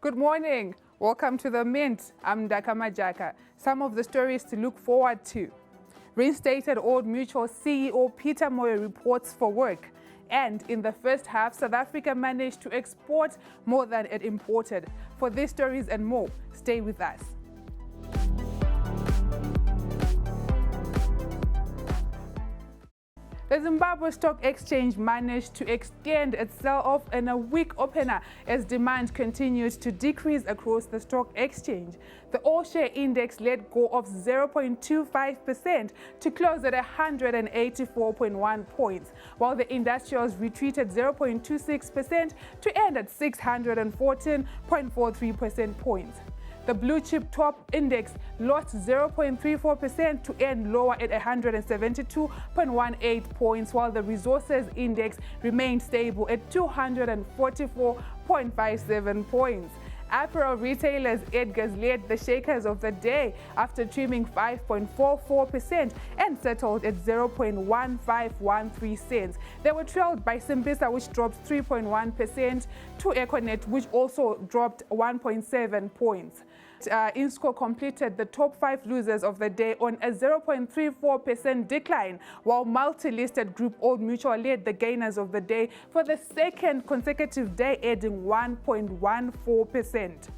Good morning. Welcome to the Mint. I'm Ndaka Majaka. Some of the stories to look forward to. Reinstated Old Mutual CEO Peter Moyo reports for work. And in the first half, South Africa managed to export more than it imported. For these stories and more, stay with us. The Zimbabwe Stock Exchange managed to extend its sell-off in a weak opener as demand continues to decrease across the stock exchange. The all-share index let go of 0.25% to close at 184.1 points, while the industrials retreated 0.26% to end at 614.43% points. The blue chip top index lost 0.34% to end lower at 172.18 points, while the resources index remained stable at 244.57 points. Apparel retailers Edgar's led the shakers of the day after trimming 5.44% and settled at 0.1513 cents. They were trailed by Simbisa, which dropped 3.1%, to Econet, which also dropped 1.7 points. Insco completed the top 5 losers of the day on a 0.34% decline, while multi-listed group Old Mutual led the gainers of the day for the second consecutive day, adding 1.14%.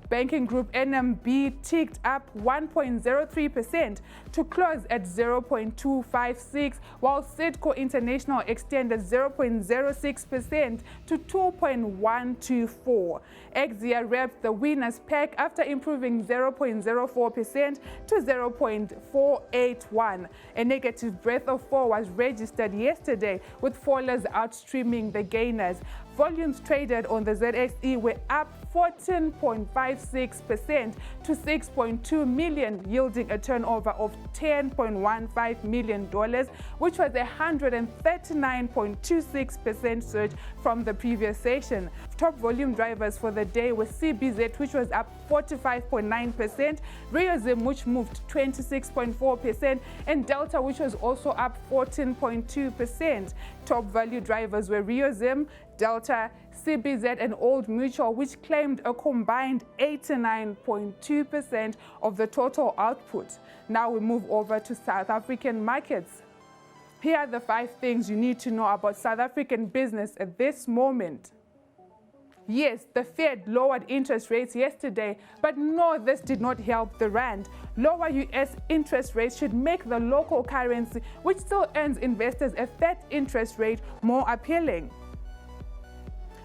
Banking group NMB ticked up 1.03% to close at 0.256, while Sidco International extended 0.06% to 2.124. Exia wrapped the winners pack after improving 0.04% to 0.481. A negative breath of 4 was registered yesterday, with fallers outstripping the gainers. Volumes traded on the ZSE were up 14.56% to 6.2 million, yielding a turnover of $10.15 million, which was a 139.26% surge from the previous session. Top volume drivers for the day were CBZ, which was up 45.9%, Riozim, which moved 26.4%, and Delta, which was also up 14.2%. Top value drivers were Riozim, Delta, CBZ, and Old Mutual, which claimed a combined 89.2% of the total output. Now we move over to South African markets. Here are the 5 things you need to know about South African business at this moment. Yes, the Fed lowered interest rates yesterday, but no, this did not help the rand. Lower US interest rates should make the local currency, which still earns investors a fat interest rate, more appealing.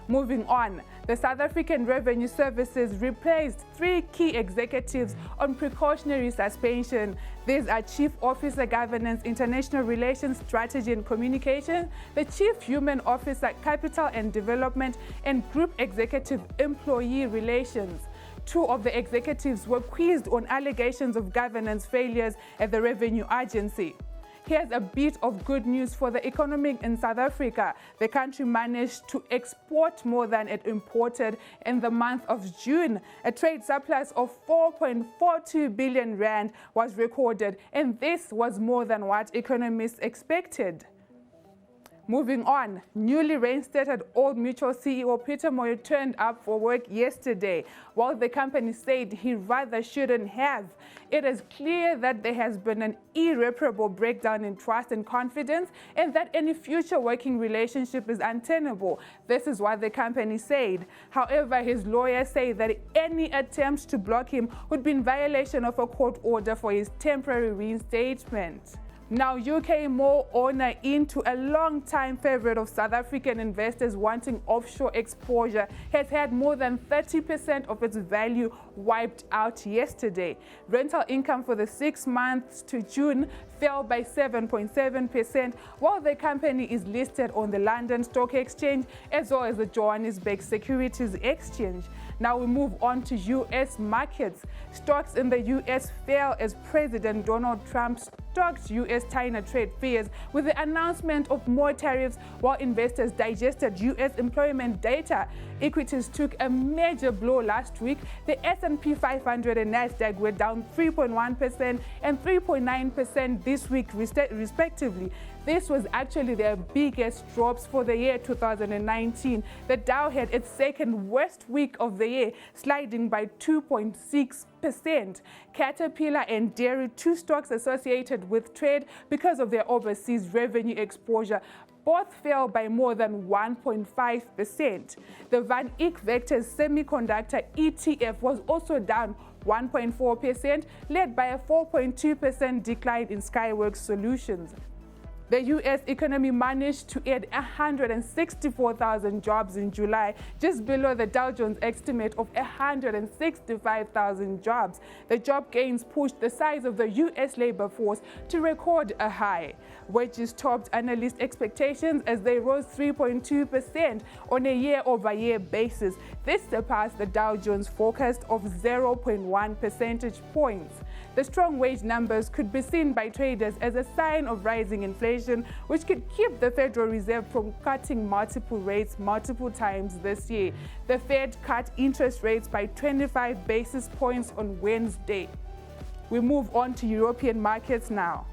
Moving on, the South African Revenue Services replaced 3 key executives on precautionary suspension. These are Chief Officer Governance, International Relations, Strategy and Communication, the Chief Human Officer, Capital and Development, and Group Executive Employee Relations. 2 of the executives were quizzed on allegations of governance failures at the Revenue Agency. Here's a bit of good news for the economy in South Africa. The country managed to export more than it imported in the month of June. A trade surplus of 4.42 billion rand was recorded, and this was more than what economists expected. Moving on, newly reinstated Old Mutual CEO Peter Moyo turned up for work yesterday. While the company said he rather shouldn't have, it is clear that there has been an irreparable breakdown in trust and confidence, and that any future working relationship is untenable. This is what the company said. However, his lawyers say that any attempt to block him would be in violation of a court order for his temporary reinstatement. Now, UK Mo owner into a long-time favorite of South African investors wanting offshore exposure has had more than 30% of its value wiped out yesterday. Rental income for the 6 months to June fell by 7.7%, while the company is listed on the London Stock Exchange as well as the Johannesburg Securities Exchange. Now we move on to US markets. Stocks in the US fell as President Donald Trump's stoked US-China trade fears with the announcement of more tariffs while investors digested US employment data. Equities took a major blow last week. The S&P 500 and Nasdaq were down 3.1% and 3.9% this week respectively. This was actually their biggest drops for the year 2019. The Dow had its second worst week of the year, sliding by 2.6%. Caterpillar and Dairy, two stocks associated with trade because of their overseas revenue exposure, both fell by more than 1.5%. The Van Eck Vector's semiconductor ETF was also down 1.4%, led by a 4.2% decline in Skyworks Solutions. The U.S. economy managed to add 164,000 jobs in July, just below the Dow Jones estimate of 165,000 jobs. The job gains pushed the size of the U.S. labor force to record a high. Wages topped analyst expectations as they rose 3.2% on a year-over-year basis. This surpassed the Dow Jones forecast of 0.1 percentage points. The strong wage numbers could be seen by traders as a sign of rising inflation, which could keep the Federal Reserve from cutting multiple rates multiple times this year. The Fed cut interest rates by 25 basis points on Wednesday. We move on to European markets now.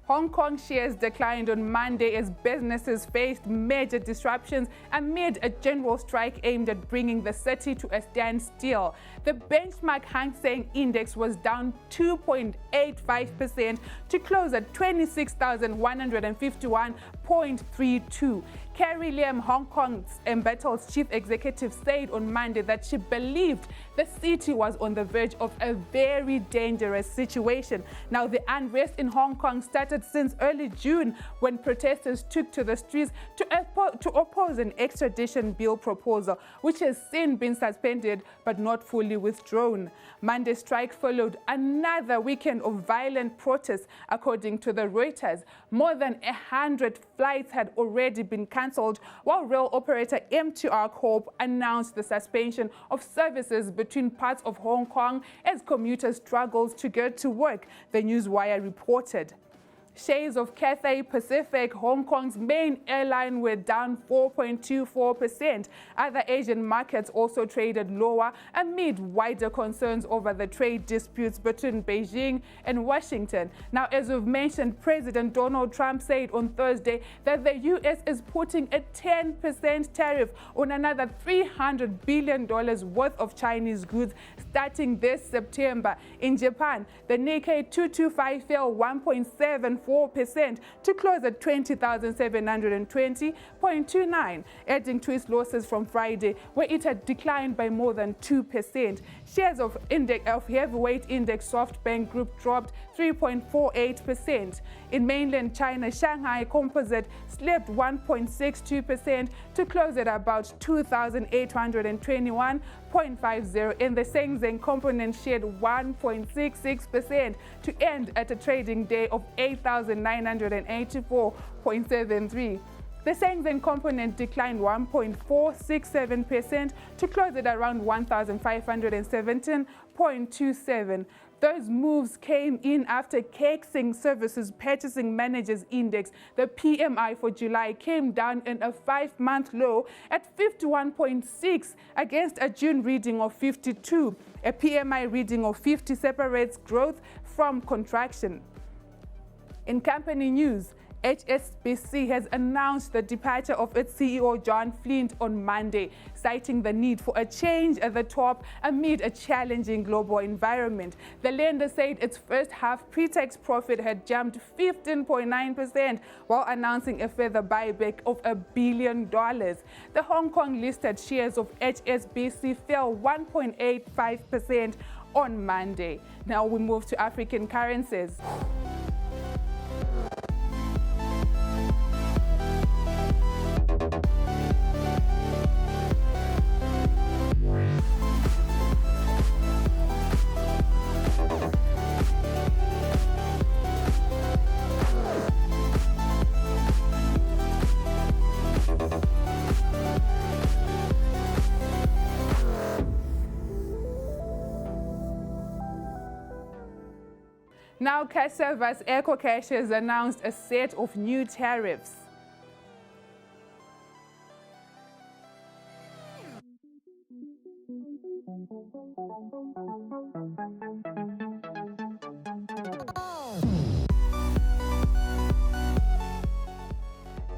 Hong Kong shares declined on Monday as businesses faced major disruptions amid a general strike aimed at bringing the city to a standstill. The benchmark Hang Seng Index was down 2.85% to close at 26,151.32. Carrie Lam, Hong Kong's embattled chief executive, said on Monday that she believed the city was on the verge of a very dangerous situation. Now, the unrest in Hong Kong started since early June when protesters took to the streets to oppose an extradition bill proposal, which has since been suspended but not fully withdrawn. Monday's strike followed another weekend of violent protests, according to the Reuters. More than 100 flights had already been cancelled, while rail operator M2R Corp announced the suspension of services between parts of Hong Kong as commuters struggled to get to work, the Newswire reported. Shares of Cathay Pacific, Hong Kong's main airline, were down 4.24%. Other Asian markets also traded lower amid wider concerns over the trade disputes between Beijing and Washington. Now, as we've mentioned, President Donald Trump said on Thursday that the U.S. is putting a 10% tariff on another $300 billion worth of Chinese goods starting this September. In Japan, the Nikkei 225 fell 1.74% to close at 20,720.29, adding to its losses from Friday, where it had declined by more than 2%. Shares of heavyweight index SoftBank Group dropped 3.48%. In mainland China, Shanghai Composite slipped 1.62% to close at about 2,821.50, and the Shenzhen Component shed 1.66% to end at a trading day of 8,984.73. The Shenzhen Component declined 1.467% to close at around 1,517.27. Those moves came in after Caixin Services Purchasing Managers Index, the PMI for July, came down in a 5-month low at 51.6 against a June reading of 52. A PMI reading of 50 separates growth from contraction. In company news, HSBC has announced the departure of its CEO John Flint on Monday, citing the need for a change at the top amid a challenging global environment. The lender said its first half pre-tax profit had jumped 15.9% while announcing a further buyback of $1 billion. The Hong Kong listed shares of HSBC fell 1.85% on Monday. Now we move to African currencies. Now, Casa's EcoCash has announced a set of new tariffs.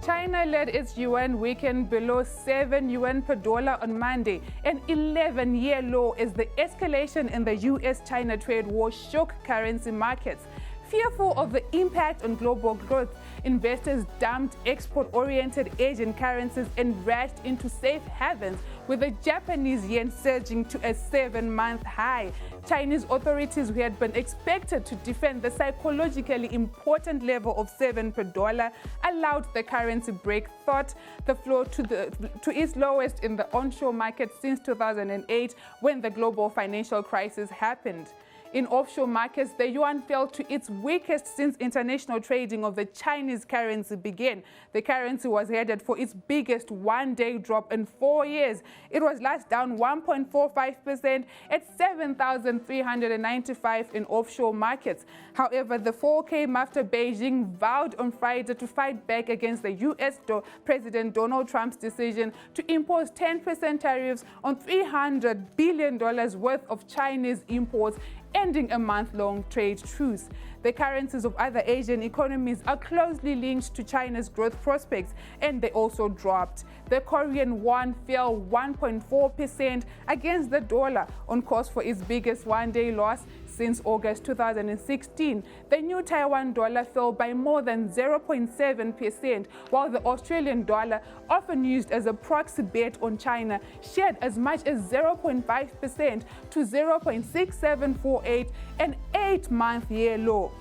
China led its yuan weaken below 7 yuan per dollar on Monday, an 11-year low as the escalation in the US-China trade war shook currency markets. Fearful of the impact on global growth, investors dumped export-oriented Asian currencies and rushed into safe havens, with the Japanese yen surging to a 7-month high. Chinese authorities, who had been expected to defend the psychologically important level of 7 per dollar, allowed the currency break thought the flow to its lowest in the onshore market since 2008, when the global financial crisis happened. In offshore markets, the yuan fell to its weakest since international trading of the Chinese currency began. The currency was headed for its biggest one-day drop in 4 years. It was last down 1.45% at 7,395 in offshore markets. However, the fall came after Beijing vowed on Friday to fight back against the US President Donald Trump's decision to impose 10% tariffs on $300 billion worth of Chinese imports, ending a month-long trade truce. The currencies of other Asian economies are closely linked to China's growth prospects, and they also dropped. The Korean won fell 1.4% against the dollar, on course for its biggest one-day loss since August 2016. The new Taiwan dollar fell by more than 0.7%, while the Australian dollar, often used as a proxy bet on China, shed as much as 0.5% to 0.6748, an 8-month year low.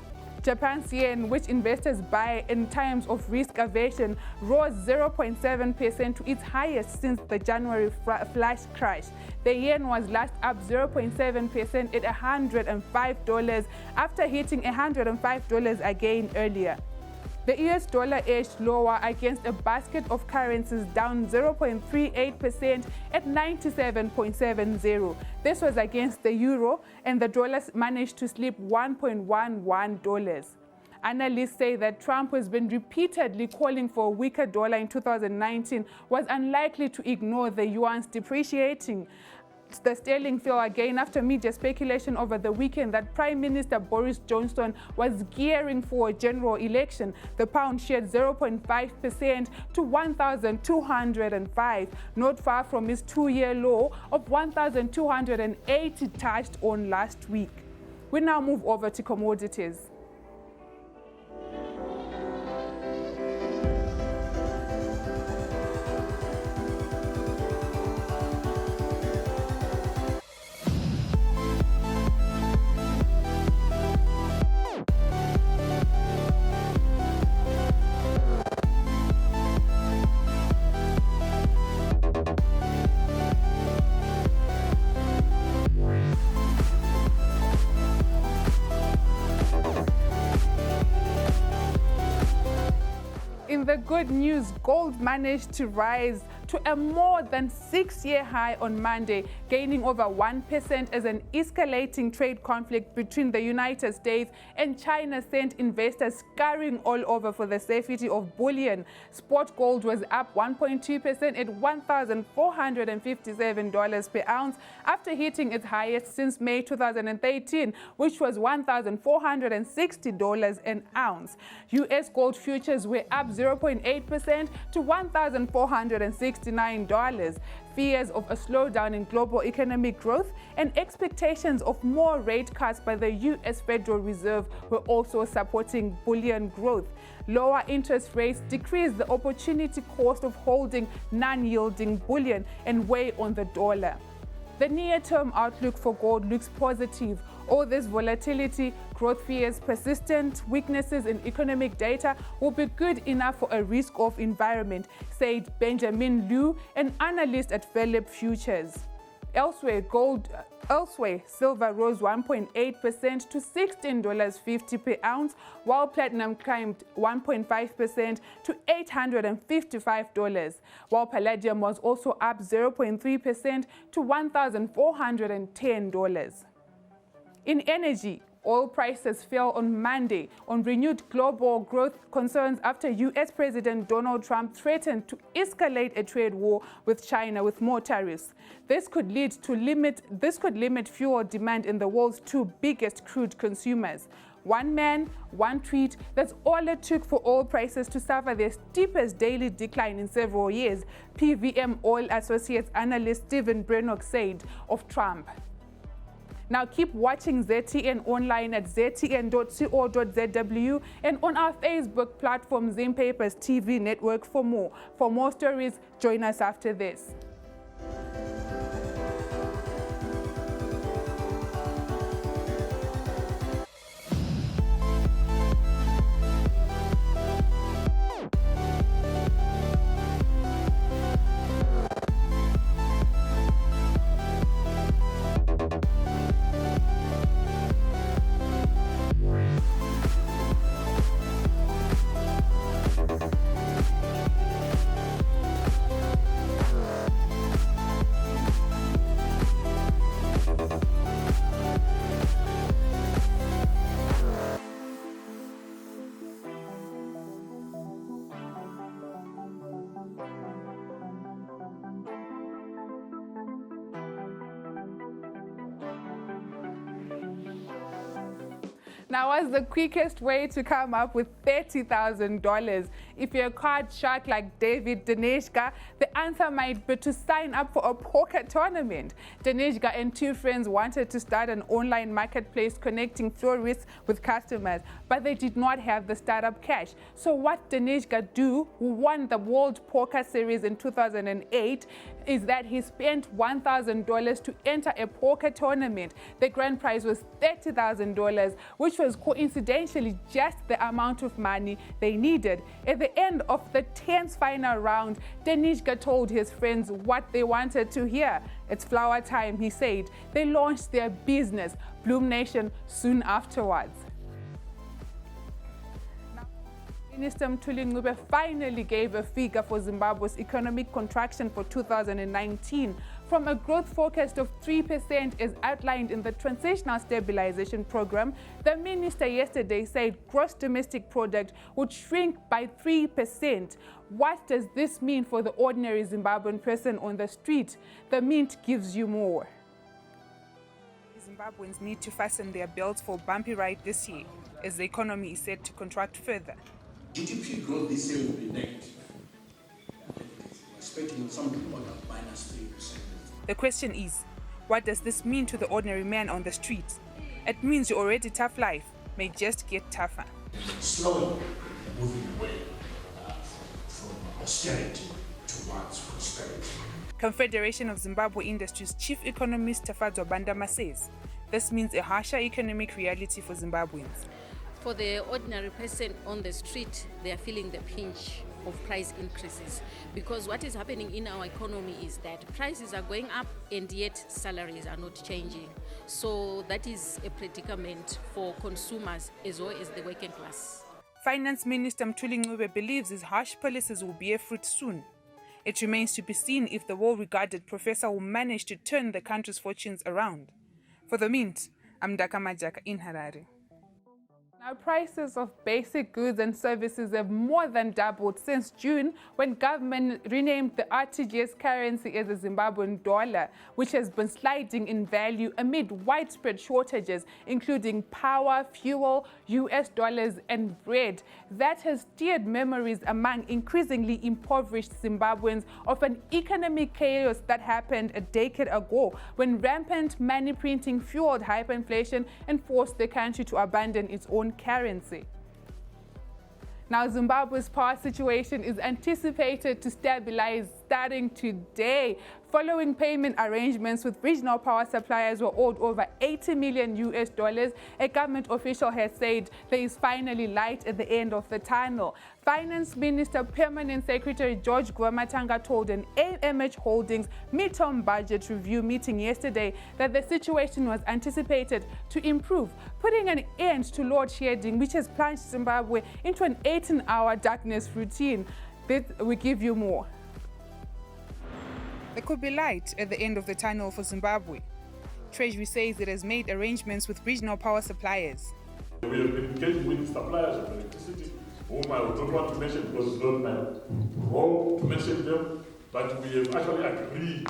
Japan's yen, which investors buy in times of risk aversion, rose 0.7% to its highest since the January flash crash. The yen was last up 0.7% at $105 after hitting $105 again earlier. The US dollar edged lower against a basket of currencies, down 0.38% at 97.70. This was against the euro, and the dollar managed to slip $1.11. Analysts say that Trump, who has been repeatedly calling for a weaker dollar in 2019, was unlikely to ignore the yuan's depreciating. The sterling fell again after media speculation over the weekend that Prime Minister Boris Johnson was gearing for a general election. The pound shed 0.5% to 1,205, not far from its 2-year low of 1,280 touched on last week. We now move over to commodities. In the good news, gold managed to rise to a more than 6-year high on Monday, gaining over 1% as an escalating trade conflict between the United States and China sent investors scurrying all over for the safety of bullion. Spot gold was up 1.2% at $1,457 per ounce after hitting its highest since May 2013, which was $1,460 an ounce. US gold futures were up 0.8% to $1,469. Fears of a slowdown in global economic growth and expectations of more rate cuts by the US Federal Reserve were also supporting bullion growth. Lower interest rates decrease the opportunity cost of holding non-yielding bullion and weigh on the dollar. The near-term outlook for gold looks positive. All this volatility, growth fears, persistent weaknesses in economic data will be good enough for a risk-off environment, said Benjamin Liu, an analyst at Phillip Futures. Elsewhere, silver rose 1.8% to $16.50 per ounce, while platinum climbed 1.5% to $855, while palladium was also up 0.3% to $1,410. In energy, Oil prices fell on Monday on renewed global growth concerns after U.S. President Donald Trump threatened to escalate a trade war with China with more tariffs. This could limit fuel demand in the world's two biggest crude consumers. One man, one tweet, that's all it took for oil prices to suffer their steepest daily decline in several years, PVM Oil Associates analyst Stephen Brennock said of Trump. Now keep watching ZTN online at ztn.co.zw and on our Facebook platform Zimpapers TV network for more. For more stories, join us after this. Now, what's the quickest way to come up with $30,000? If you're a card shark like David Dineshka, the answer might be to sign up for a poker tournament. Dineshka and two friends wanted to start an online marketplace connecting florists with customers, but they did not have the startup cash. So what Dineshka do, who won the World Poker Series in 2008, is that he spent $1,000 to enter a poker tournament. The grand prize was $30,000, which was coincidentally just the amount of money they needed. At the end of the 10th final round, Dineshka told his friends what they wanted to hear. It's flower time, he said. They launched their business, Bloom Nation, soon afterwards. Minister Mthuli Ncube finally gave a figure for Zimbabwe's economic contraction for 2019 from a growth forecast of 3% as outlined in the Transitional Stabilization Program. The minister yesterday said gross domestic product would shrink by 3%. What does this mean for the ordinary Zimbabwean person on the street? The Mint gives you more. Zimbabweans need to fasten their belts for a bumpy ride this year as the economy is set to contract further. GDP growth this year will be negative. We're expecting something about -3%. The question is, what does this mean to the ordinary man on the street? It means your already tough life may just get tougher. Slowly moving away from austerity towards prosperity. Confederation of Zimbabwe Industries Chief Economist Tafadzwa Bandama says this means a harsher economic reality for Zimbabweans. For the ordinary person on the street, they are feeling the pinch of price increases, because what is happening in our economy is that prices are going up and yet salaries are not changing. So that is a predicament for consumers as well as the working class. Finance Minister Mthuli Ncube believes his harsh policies will bear fruit soon. It remains to be seen if the well-regarded professor will manage to turn the country's fortunes around. For the Mint, I'm Ndaka Majaka in Harare. Now, prices of basic goods and services have more than doubled since June, when government renamed the RTGS currency as the Zimbabwean dollar, which has been sliding in value amid widespread shortages, including power, fuel, US dollars, and bread. That has stirred memories among increasingly impoverished Zimbabweans of an economic chaos that happened a decade ago, when rampant money printing fueled hyperinflation and forced the country to abandon its own currency. Now, Zimbabwe's power situation is anticipated to stabilize starting today, following payment arrangements with regional power suppliers who are owed over $80 million. A government official has said there is finally light at the end of the tunnel. Finance Minister Permanent Secretary George Guamatanga told an AMH Holdings midterm budget review meeting yesterday that the situation was anticipated to improve, putting an end to load shedding, which has plunged Zimbabwe into an 18-hour darkness routine. We give you more. There could be light at the end of the tunnel for Zimbabwe. Treasury says it has made arrangements with regional power suppliers. We have been engaging with suppliers of electricity, whom I don't want to mention because it's not my role to mention them, but we have actually agreed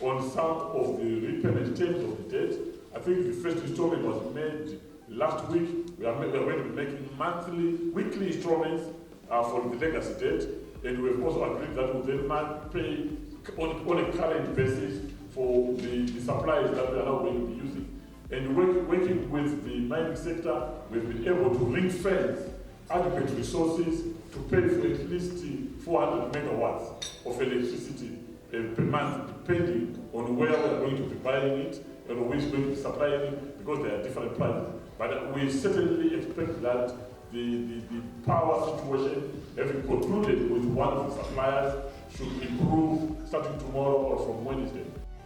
on some of the repayment terms of the debt. I think the first installment was made last week. We are going to be making weekly installments for the legacy debt, and we have also agreed that we'll then pay on a current basis for the supplies that we are now going to be using. And working with the mining sector, we've been able to ring-fence adequate resources to pay for at least 400 megawatts of electricity per month, depending on where we are going to be buying it and who is going to be supplying it, because there are different prices. But we certainly expect that the power situation, having concluded with one of the suppliers, should improve starting tomorrow or from Wednesday.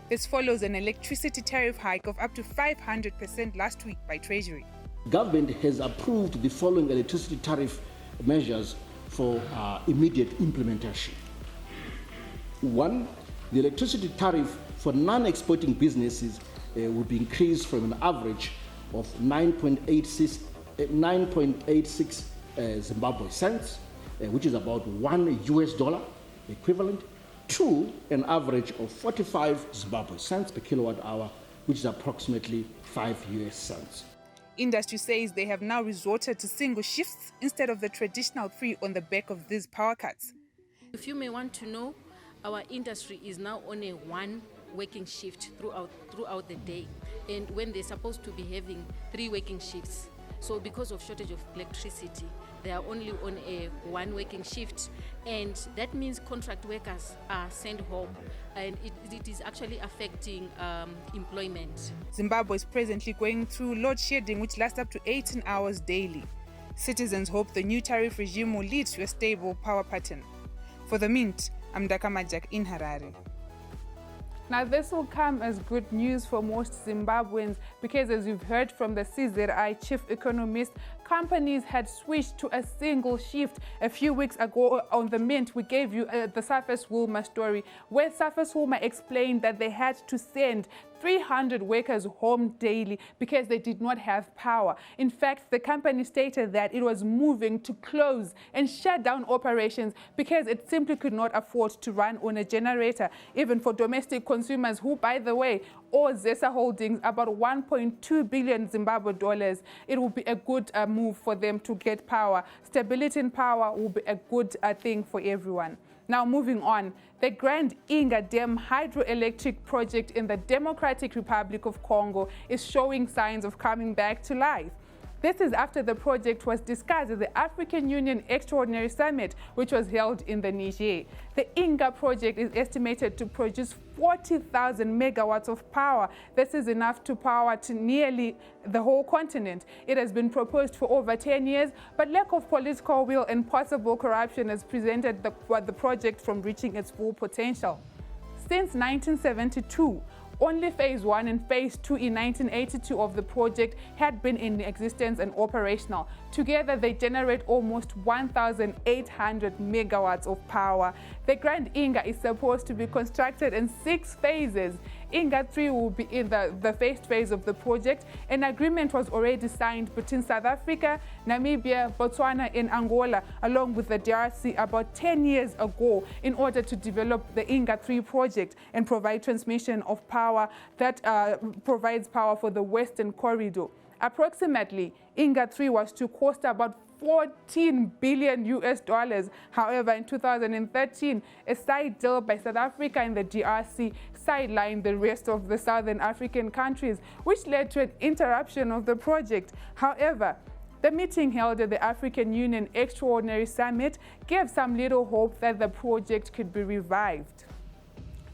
This follows an electricity tariff hike of up to 500% last week by Treasury. Government has approved the following electricity tariff measures for immediate implementation. 1, the electricity tariff for non-exporting businesses will be increased from an average of 9.86 Zimbabwe cents, which is about $1 equivalent, to an average of 45 Zimbabwe cents per kilowatt hour, which is approximately 5 US cents. Industry says they have now resorted to single shifts instead of the traditional 3 on the back of these power cuts. If you may want to know, our industry is now on a 1 working shift throughout the day, and when they're supposed to be having 3 working shifts. So because of shortage of electricity, they are only on a 1 working shift, and that means contract workers are sent home, and it is actually affecting employment. Zimbabwe is presently going through load shedding, which lasts up to 18 hours daily. Citizens hope the new tariff regime will lead to a stable power pattern. For the Mint, I'm Ndaka Majaka in Harare. Now, this will come as good news for most Zimbabweans because, as you've heard from the CZI chief economist, companies had switched to a single shift. A few weeks ago on the Mint, we gave you the Surface Woolmer story, where Surface Woolmer explained that they had to send 300 workers home daily because they did not have power. In fact, the company stated that it was moving to close and shut down operations because it simply could not afford to run on a generator, even for domestic consumers who, by the way, owe Zesa Holdings about 1.2 billion Zimbabwe dollars. It will be a good move for them to get power. Stability in power will be a good thing for everyone. Now, moving on, the Grand Inga Dam hydroelectric project in the Democratic Republic of Congo is showing signs of coming back to life. This is after the project was discussed at the African Union Extraordinary Summit, which was held in the Niger. The Inga project is estimated to produce 40,000 megawatts of power. This is enough to power to nearly the whole continent. It has been proposed for over 10 years, but lack of political will and possible corruption has prevented the project from reaching its full potential. Since 1972, only Phase 1 and Phase 2 in 1982 of the project had been in existence and operational. Together, they generate almost 1,800 megawatts of power. The Grand Inga is supposed to be constructed in 6 phases. Inga 3 will be in the first phase of the project. An agreement was already signed between South Africa, Namibia, Botswana, and Angola, along with the DRC about 10 years ago, in order to develop the Inga 3 project and provide transmission of power that provides power for the Western Corridor. Approximately, Inga 3 was to cost about 14 billion US dollars. However, in 2013, a side deal by South Africa and the DRC sidelined the rest of the Southern African countries, which led to an interruption of the project. However, the meeting held at the African Union Extraordinary Summit gave some little hope that the project could be revived.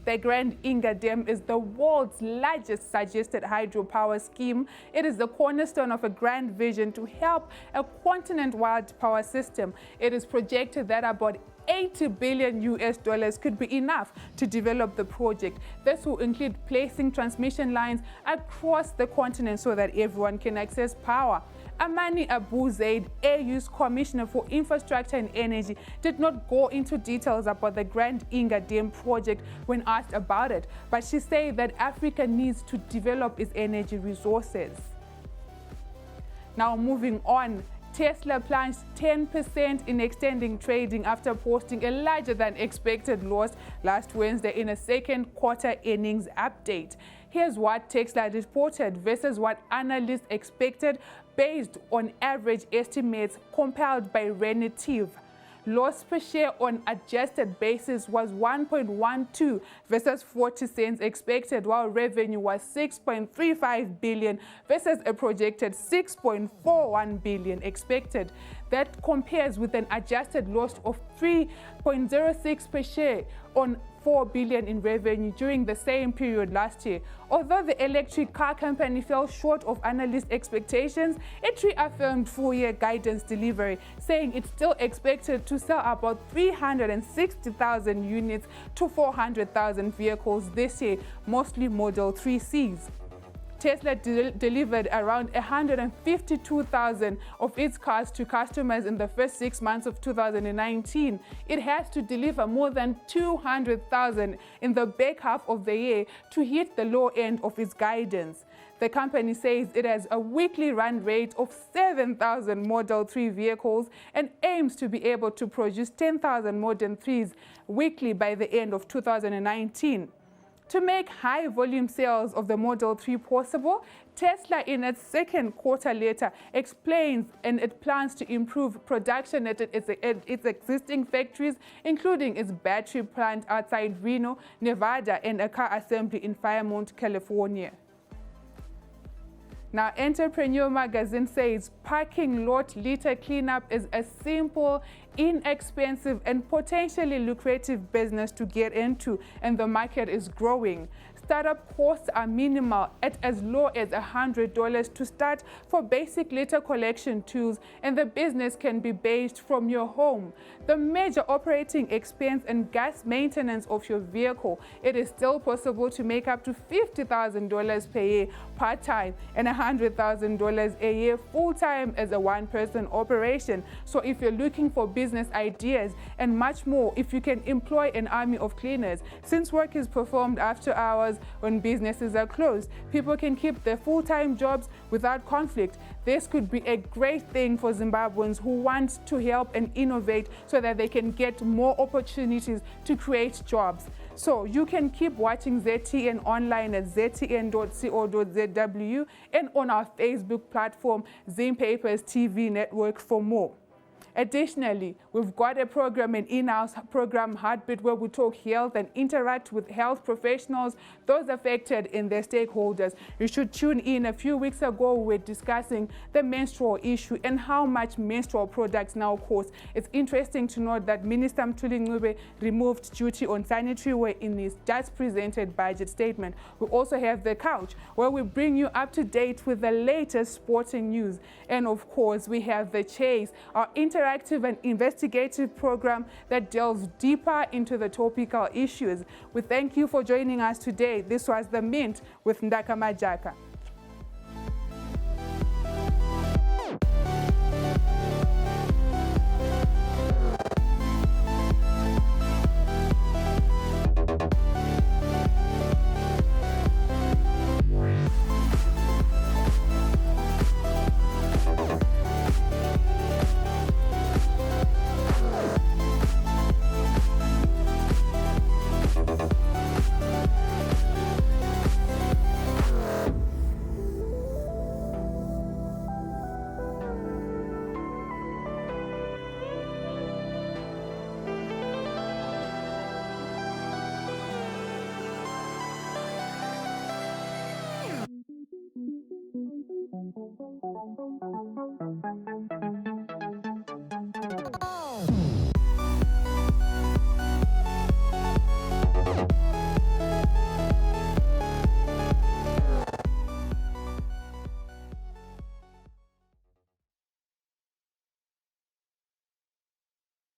The Grand Inga Dam is the world's largest suggested hydropower scheme. It is the cornerstone of a grand vision to help a continent-wide power system. It is projected that about $80 billion could be enough to develop the project. This will include placing transmission lines across the continent so that everyone can access power. Amani Abu Zaid, AU's Commissioner for Infrastructure and Energy, did not go into details about the Grand Inga Dam project when asked about it, but she said that Africa needs to develop its energy resources. Now moving on, Tesla plunged 10% in extending trading after posting a larger than expected loss last Wednesday in a second quarter earnings update. Here's what Tesla reported versus what analysts expected based on average estimates compiled by Relative. Loss per share on adjusted basis was 1.12 versus 40 cents expected, while revenue was 6.35 billion versus a projected 6.41 billion expected. That compares with an adjusted loss of 3.06 per share on 4 billion in revenue during the same period last year. Although the electric car company fell short of analyst expectations, it reaffirmed full-year guidance delivery, saying it's still expected to sell about 360,000 units to 400,000 vehicles this year, mostly Model 3Cs. Tesla delivered around 152,000 of its cars to customers in the first 6 months of 2019. It has to deliver more than 200,000 in the back half of the year to hit the low end of its guidance. The company says it has a weekly run rate of 7,000 Model 3 vehicles and aims to be able to produce 10,000 Model 3s weekly by the end of 2019. To make high-volume sales of the Model 3 possible, Tesla, in its second quarter letter, explains and it plans to improve production at its existing factories, including its battery plant outside Reno, Nevada, and a car assembly in Fairmont, California. Now, Entrepreneur magazine says parking lot litter cleanup is a simple, inexpensive, and potentially lucrative business to get into, and the market is growing. Startup costs are minimal at as low as $100 to start for basic litter collection tools, and the business can be based from your home. The major operating expense and gas maintenance of your vehicle, it is still possible to make up to $50,000 per year part-time and $100,000 a year full-time as a one-person operation. So if you're looking for business ideas and much more, if you can employ an army of cleaners, since work is performed after hours when businesses are closed, people can keep their full-time jobs without conflict. This could be a great thing for Zimbabweans who want to help and innovate so that they can get more opportunities to create jobs. So you can keep watching ZTN online at ztn.co.zw and on our Facebook platform, Zim Papers TV Network, for more. Additionally, we've got a program, an in-house program, Heartbeat, where we talk health and interact with health professionals, those affected and their stakeholders. You should tune in. A few weeks ago, we were discussing the menstrual issue and how much menstrual products now cost. It's interesting to note that Minister Mthuli Ncube removed duty on sanitary ware in his just presented budget statement. We also have The Couch, where we bring you up to date with the latest sporting news. And of course, we have The Chase, our interactive and investigative program that delves deeper into the topical issues. We thank you for joining us today. This was The Mint with Ndaka Majaka.